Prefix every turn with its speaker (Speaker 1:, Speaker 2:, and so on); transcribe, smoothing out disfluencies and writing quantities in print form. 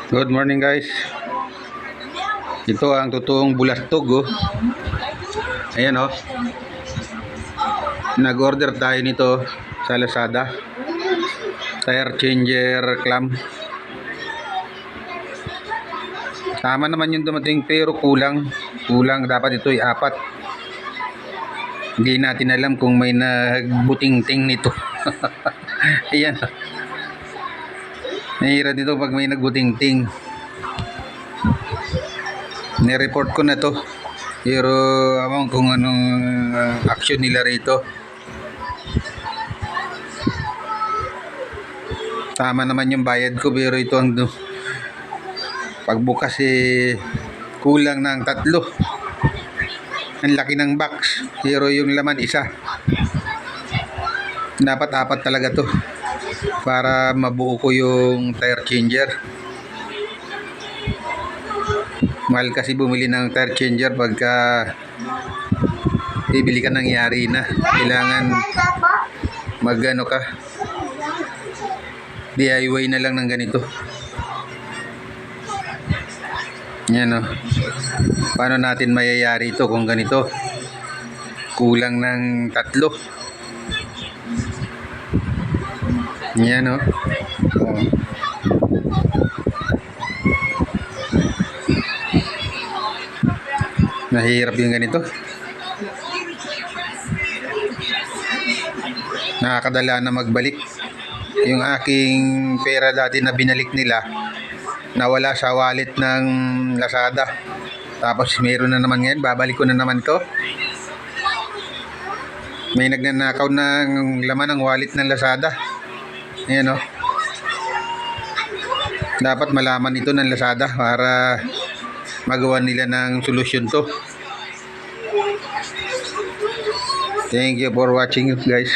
Speaker 1: Good morning guys. Ito ang totoong bulastog oh. Ayan oh. Nag-order tayo nito sa Lazada. Tire changer clamp. Tama naman yung dumating pero kulang. Kulang, dapat ito ay 4. Hindi natin alam kung may nagbuting-ting nito. Ayan. Nahihirap dito pag may nagbuting-ting. Nireport ko na to. Pero amang kung anong action nila rito. Tama naman yung bayad ko pero ito ang pagbukas kulang ng 3. Ang laki ng box pero yung laman isa. Dapat 4 talaga to para mabuo ko yung tire changer. Mahal kasi bumili ng tire changer pagka bibili ka ng yari na. Kailangan magano ka, DIY na lang ng ganito. Yan o. Paano natin mayayari ito kung ganito? Kulang ng 3. Yan o. Nahihirap yung ganito. Nakakadala na magbalik. Yung aking pera dati na binalik nila, nawala sa wallet ng Lazada. Tapos meron na naman ngayon, babalik ko na naman to. May nagnanakaw ng laman ng wallet ng Lazada. Ayan o. Dapat malaman ito ng Lazada para magawa nila ng solusyon to. Thank you for watching guys.